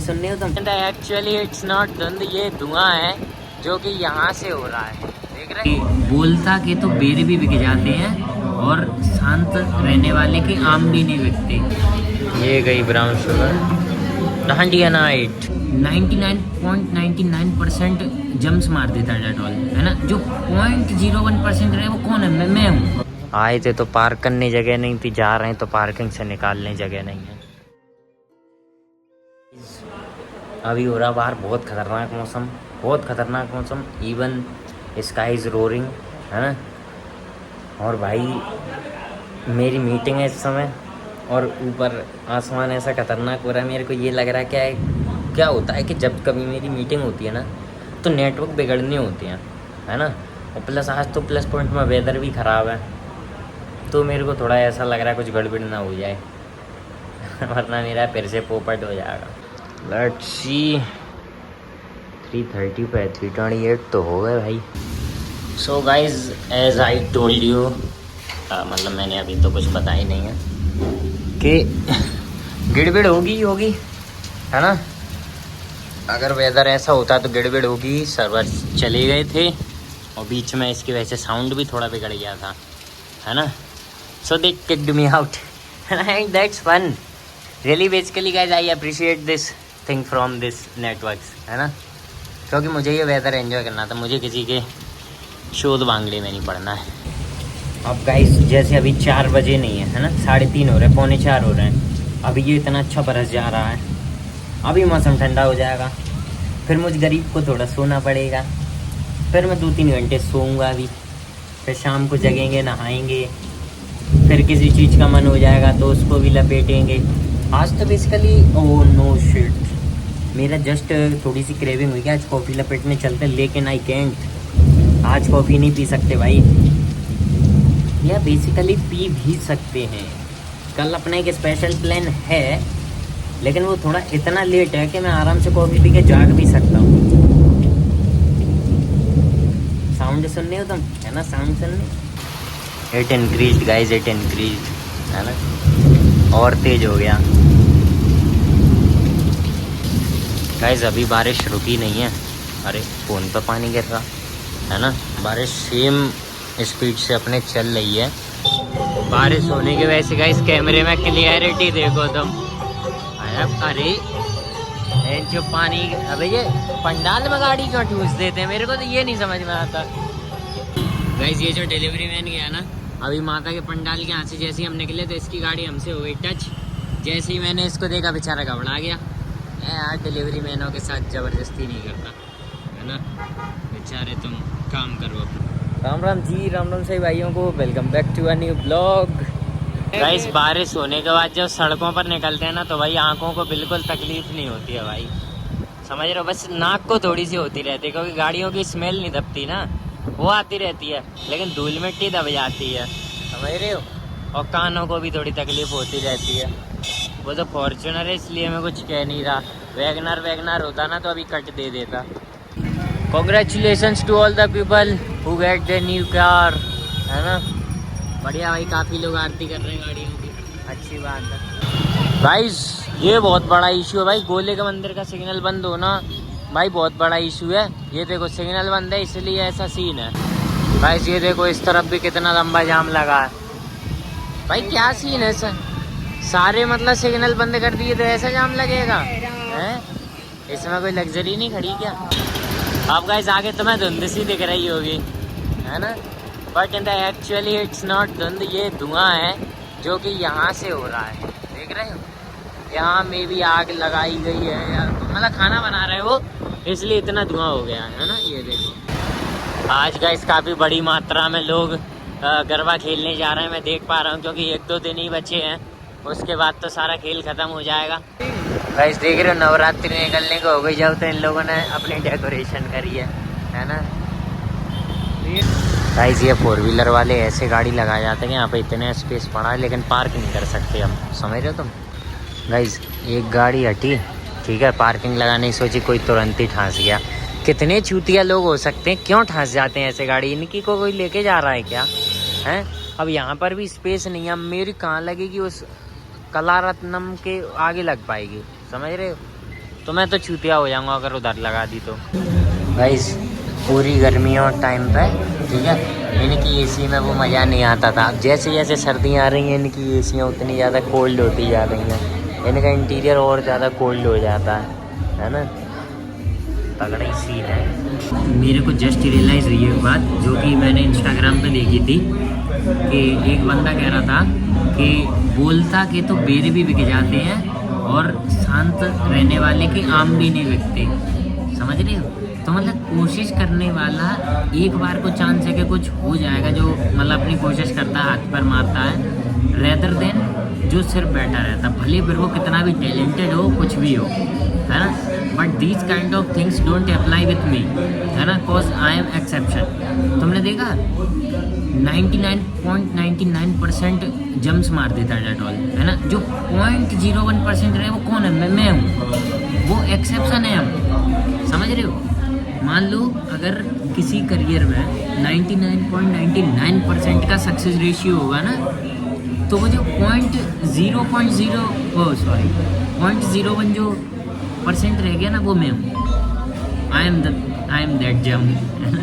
सुन रहे हो तुम? एक्चुअली इट्स नॉट धुंध, ये धुआं है जो कि यहाँ से हो रहा है, देख रहे हैं? बोलता के तो बेर भी बिक जाते हैं और शांत रहने वाले के आम भी नहीं बिकते। ये गई brown sugar dandiya night. 99.99% germs मार देता है डेटॉल, है ना? जो 0.01% रहे वो कौन है? मैं हूँ। आए थे तो पार्क करने जगह नहीं थी, जा रहे हैं तो पार्किंग से निकालने जगह नहीं है। अभी हो रहा बाहर बहुत खतरनाक मौसम, बहुत खतरनाक मौसम। इवन स्काई इज रोरिंग, है ना? और भाई मेरी मीटिंग है इस समय और ऊपर आसमान ऐसा खतरनाक हो रहा है। मेरे को ये लग रहा है क्या होता है कि जब कभी मेरी मीटिंग होती है ना तो नेटवर्क बिगड़ने होते हैं, है ना? और प्लस आज तो प्लस पॉइंट में वेदर भी ख़राब है, तो मेरे को थोड़ा ऐसा लग रहा है कुछ गड़बड़ ना हो जाए वरना मेरा फिर से पोपट हो जाएगा। लेट्स सी 3:30 पे 3:28 तो हो गए भाई। So guys as I told you, मतलब मैंने अभी तो कुछ बताया ही नहीं है कि गिड़बिड़ होगी, है ना? अगर वेदर ऐसा होता तो गिड़बिड़ होगी। सर्वर चले गए थे और बीच में इसकी वजह से साउंड भी थोड़ा बिगड़ गया था, है ना? So they kicked me out and that's fun really. Basically guys I appreciate this thing from this networks, है ना? क्योंकि मुझे ये वेदर एंजॉय करना था, मुझे किसी के शोध बांगड़े में नहीं पड़ना है। अब गाइस जैसे अभी 4 बजे नहीं है ना, 3:30 हो रहे हैं, 3:45 हो रहे हैं। अभी ये इतना अच्छा बरस जा रहा है, अभी मौसम ठंडा हो जाएगा, फिर मुझ गरीब को थोड़ा सोना पड़ेगा, फिर मैं 2-3 घंटे सोऊंगा अभी, फिर शाम को जगेंगे, नहाएंगे, फिर किसी चीज़ का मन हो जाएगा तो उसको भी लपेटेंगे। आज तो बेसिकली ओह नो शिट, मेरा जस्ट थोड़ी सी क्रेविंग हुई कि आज कॉफ़ी लपेटने चलते, लेकिन आई कैंट। आज कॉफ़ी नहीं पी सकते भाई, या बेसिकली पी भी सकते हैं। कल अपना एक स्पेशल प्लान है, लेकिन वो थोड़ा इतना लेट है कि मैं आराम से कॉफ़ी पी के जाग भी सकता हूँ। साउंड सुन रहे हो तुम, है ना? साउंड सुन रहे? It increase guys, it increase, है ना? और तेज हो गया गाइज। अभी बारिश रुकी नहीं है। अरे फ़ोन पर पानी गिर रहा, है ना? बारिश सेम स्पीड से अपने चल रही है। बारिश होने की वजह से गाइस कैमरे में क्लियरिटी देखो तुम। अरे जो पानी, अबे ये पंडाल में गाड़ी क्यों ठूस देते हैं, मेरे को तो ये नहीं समझ में आता। गाइस ये जो डिलीवरी मैन गया ना अभी माता के पंडाल के यहाँ से, जैसे ही हम निकले तो इसकी गाड़ी हमसे हो गई टच। जैसे ही मैंने इसको देखा बेचारा घबरा गया। यार डिलीवरी मैनों के साथ ज़बरदस्ती नहीं करता, है ना? बेचारे तुम काम करो अपना। राम राम जी, राम राम सही भाइयों को, welcome back to a new blog. Guys बारिश होने के बाद जब सड़कों पर निकलते हैं ना तो भाई आंखों को बिल्कुल तकलीफ नहीं होती है भाई, समझ रहे हो? बस नाक को थोड़ी सी होती रहती है, क्योंकि गाड़ियों की स्मेल नहीं दबती ना, वो आती रहती है, लेकिन धूल मिट्टी दब जाती है, समझ रहे हो? और कानों को भी थोड़ी तकलीफ होती रहती है। वो तो फॉर्च्यूनर है इसलिए मैं कुछ कह नहीं रहा, वैगनर होता ना तो अभी कट दे देता। Congratulations to all the people who get the new car, है ना? बढ़िया भाई, काफ़ी लोग आरती कर रहे हैं गाड़ियों की, अच्छी बात है। गाइस ये बहुत बड़ा इशू है भाई, गोले के मंदिर का सिग्नल बंद होना भाई बहुत बड़ा इशू है। ये देखो सिग्नल बंद है इसलिए ऐसा सीन है। गाइस ये देखो इस तरफ भी कितना लंबा जाम लगा है भाई, क्या सीन है सर? सारे मतलब सिग्नल बंद कर दिए तो ऐसा जाम लगेगा है? इसमें कोई लग्जरी नहीं खड़ी क्या? आप गाइस आगे तुम्हें धुंध सी दिख रही होगी, है ना? But in the actually it's not धुंध, ये धुआं है जो कि यहाँ से हो रहा है, देख रहे हो? यहाँ में भी आग लगाई गई है यार, मतलब खाना बना रहे हो इसलिए इतना धुआं हो गया है ना? ये देखो आज गाइस काफ़ी बड़ी मात्रा में लोग गरबा खेलने जा रहे हैं, मैं देख पा रहा हूँ, क्योंकि 1-2 दिन ही बचे हैं, उसके बाद तो सारा खेल ख़त्म हो जाएगा। गाइस देख रहे हो नवरात्रि निकलने को हो गई, जब तो इन लोगों ने अपनी डेकोरेशन करी है ना? गाइस ये 4 व्हीलर वाले ऐसे गाड़ी लगा जाते हैं कि यहाँ पे इतने स्पेस पड़ा है लेकिन पार्क नहीं कर सकते हम, समझ रहे हो तुम? गाइस एक गाड़ी हटी, ठीक है, पार्किंग लगाने की सोची, कोई तुरंत ही ठांस गया। कितने चूतिया लोग हो सकते हैं, क्यों ठांस जाते हैं ऐसे गाड़ी? इनकी को कोई लेके जा रहा है क्या है? अब यहाँ पर भी स्पेस नहीं है, मेरी कहाँ लगेगी, उस कला रत्नम के आगे लग पाएगी, समझ रहे हो? तो मैं तो चूतिया हो जाऊंगा अगर उधर लगा दी तो। गाइस पूरी गर्मियों टाइम पे ठीक है, इनकी एसी में वो मज़ा नहीं आता था। अब जैसे जैसे सर्दियाँ आ रही हैं इनकी एसियाँ उतनी ज़्यादा कोल्ड होती जा रही हैं, इनका इंटीरियर और ज़्यादा कोल्ड हो जाता है ना। तगड़ा ही सीन है। मेरे को जस्ट रियलाइज़ हुई एक बात जो कि मैंने इंस्टाग्राम पे देखी थी कि एक बंदा कह रहा था कि बोलता के तो बेर भी बिक जाते हैं और शांत रहने वाले के आम भी नहीं बिकते। समझ रहे हो? तो मतलब कोशिश करने वाला एक बार को चांस है कि कुछ हो जाएगा, जो मतलब अपनी कोशिश करता है, हाथ पर मारता है, रेदर देन जो सिर्फ बैठा रहता, भले फिर वो कितना भी टैलेंटेड हो, कुछ भी हो, है ना। But these kind of things don't apply with me, है ना, कॉज आई एम एक्सेप्शन। तुमने देखा 99.99% जम्स मार देता है डेटॉल, है ना। जो 0.01% रहे वो कौन है? मैं हूँ, वो एक्सेप्शन है हम। समझ रहे हो? मान लो अगर किसी करियर में 99.99% का सक्सेस रेशियो होगा ना, तो वो जो 0.01 जो % रह गया ना, वो मैं हूँ। आई एम दैट जम, है ना।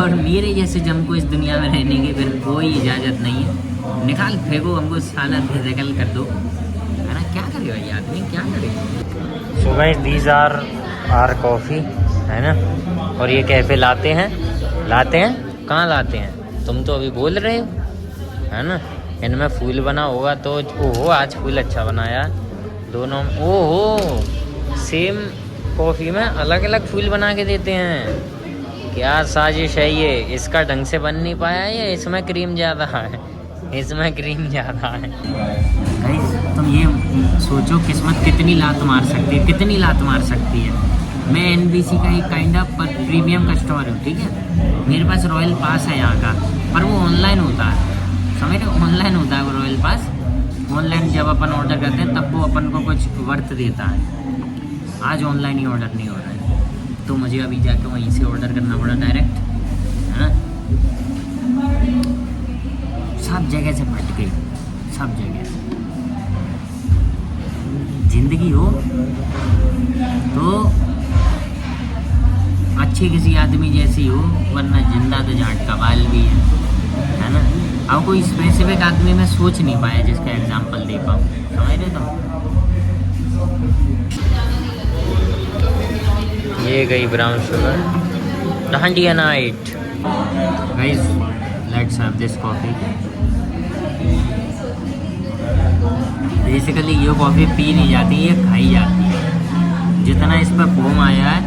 और मेरे जैसे जम को इस दुनिया में रहने की फिर कोई इजाज़त नहीं है। निकाल फेंको हमको, साला फिजिकल कर दो, है ना। क्या करे भाई आदमी, क्या करे। So guys these are coffee, है ना। और ये कैफ़े लाते हैं कहाँ लाते हैं? तुम तो अभी बोल रहे हो, है ना। इनमें फूल बना होगा तो ओहो, आज फूल अच्छा बनाया दोनों। ओहो, सेम कॉफ़ी में अलग अलग फूल बना के देते हैं। क्या साजिश है ये? इसका ढंग से बन नहीं पाया या इसमें क्रीम ज़्यादा है? इसमें क्रीम ज़्यादा है। गाइस तुम ये सोचो किस्मत कितनी लात मार सकती है। मैं NBC का एक काइंड ऑफ प्रीमियम कस्टमर हूँ, ठीक है। मेरे पास रॉयल पास है यहाँ का, पर वो ऑनलाइन होता है, समझ रहे? ऑनलाइन होता है वो रॉयल पास। ऑनलाइन जब अपन ऑर्डर करते हैं तब वो अपन को कुछ वर्थ देता है। आज ऑनलाइन ही ऑर्डर नहीं हो रहा है, तो मुझे अभी जाके वहीं से ऑर्डर करना पड़ा डायरेक्ट, है ना। सब जगह से फट गई, सब जगह से। जिंदगी हो तो अच्छी किसी आदमी जैसी हो, वरना जिंदा तो जाट का बाल भी है ना। अब कोई स्पेसिफिक आदमी मैं सोच नहीं पाया जिसका एग्जांपल दे पाऊँ, समझ रहे तुम। ये गई brown sugar dandiya night. Guys let's have this coffee. Basically ये कॉफ़ी पी नहीं जाती, ये खाई जाती है। जितना इस पर फोम आया है,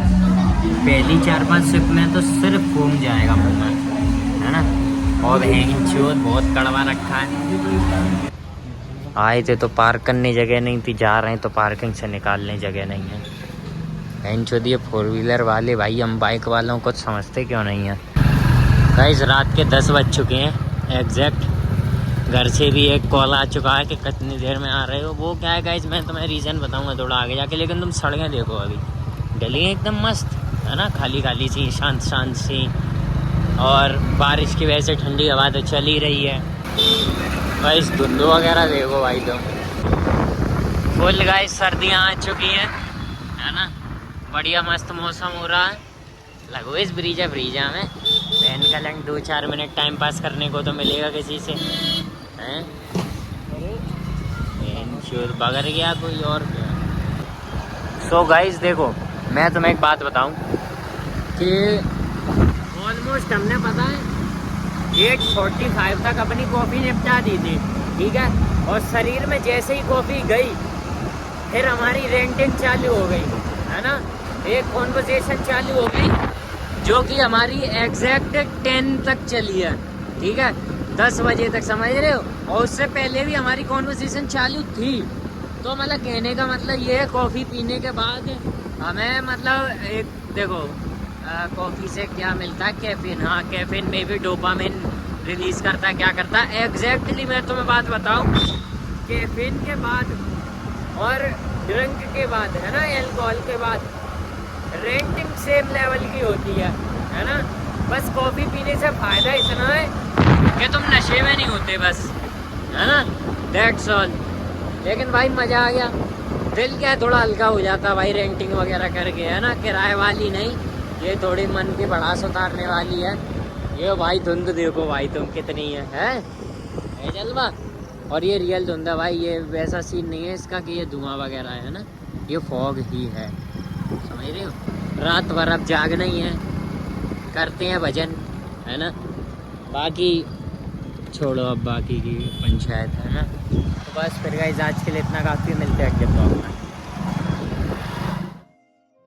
पहली 4-5 सिप में तो सिर्फ फोम जाएगा मुँह में, है ना। और हैंचोद बहुत कड़वा रखा है। आए थे तो पार्क करने जगह नहीं थी, जा रहे हैं तो पार्किंग से निकालने जगह नहीं है। हैंचोद ये 4 व्हीलर वाले भाई, हम बाइक वालों को समझते क्यों नहीं है। गाइस रात के 10 बज चुके हैं एग्जैक्ट। घर से भी एक कॉल आ चुका है कि कितनी देर में आ रहे हो। वो क्या है गाइस, मैं तुम्हें रीज़न बताऊंगा थोड़ा आगे जाके। लेकिन तुम सड़कें देखो, अभी गली एकदम मस्त है ना, खाली खाली सी, शांत शांत सी, और बारिश की वजह से ठंडी हवा तो चल ही रही है। गाइस धुंधो वगैरह देखो भाई, तुम फुल गाइस सर्दियाँ आ चुकी हैं, है ना। बढ़िया मस्त मौसम हो रहा है। लगो इस ब्रीजा में बहन का लंग 2-4 मिनट टाइम पास करने को तो मिलेगा किसी से, हैं। बगर गया कोई और क्या। सो गाइस देखो, मैं तुम्हें एक बात बताऊं कि ऑलमोस्ट हमने पता है 8:45 तक अपनी कॉफ़ी निपटा दी थी, ठीक है। और शरीर में जैसे ही कॉफ़ी गई, फिर हमारी रेंटिंग चालू हो गई, है ना। एक कॉन्वर्सेशन चालू हो गई जो कि हमारी एग्जैक्ट 10 तक चली है, ठीक है, 10 बजे तक, समझ रहे हो। और उससे पहले भी हमारी कॉन्वर्सेशन चालू थी। तो मतलब कहने का मतलब ये है, कॉफ़ी पीने के बाद हमें मतलब एक देखो कॉफ़ी से क्या मिलता है, कैफीन। हाँ, कैफीन में भी डोपामिन रिलीज़ करता है, क्या करता है एग्जैक्टली। मैं तुम्हें बात बताऊँ, कैफीन के बाद और ड्रिंक के बाद, है ना, एल्कोहल के बाद रेंटिंग सेम लेवल की होती है ना। बस कॉफ़ी पीने से फ़ायदा इतना है कि तुम नशे में नहीं होते, बस, है ना, दैट्स ऑल। लेकिन भाई मज़ा आ गया, दिल क्या है थोड़ा हल्का हो जाता भाई रेंटिंग वगैरह करके, है ना, किराए वाली नहीं, ये थोड़ी मन की भड़ास उतारने वाली है। ये भाई धुंध देखो भाई तुम कितनी है जलवा। और ये रियल धुंध है भाई, ये वैसा सीन नहीं है इसका कि ये धुआं वगैरह है ना, ये फॉग ही है, समझ रहे हो। रात भर अब जागना ही है, करते हैं भजन, है ना, बाकी छोड़ो अब बाकी की पंचायत, है ना। तो बस फिर गाइस आज के लिए इतना काफ़ी, मिलते हैं अगले ब्लॉग में।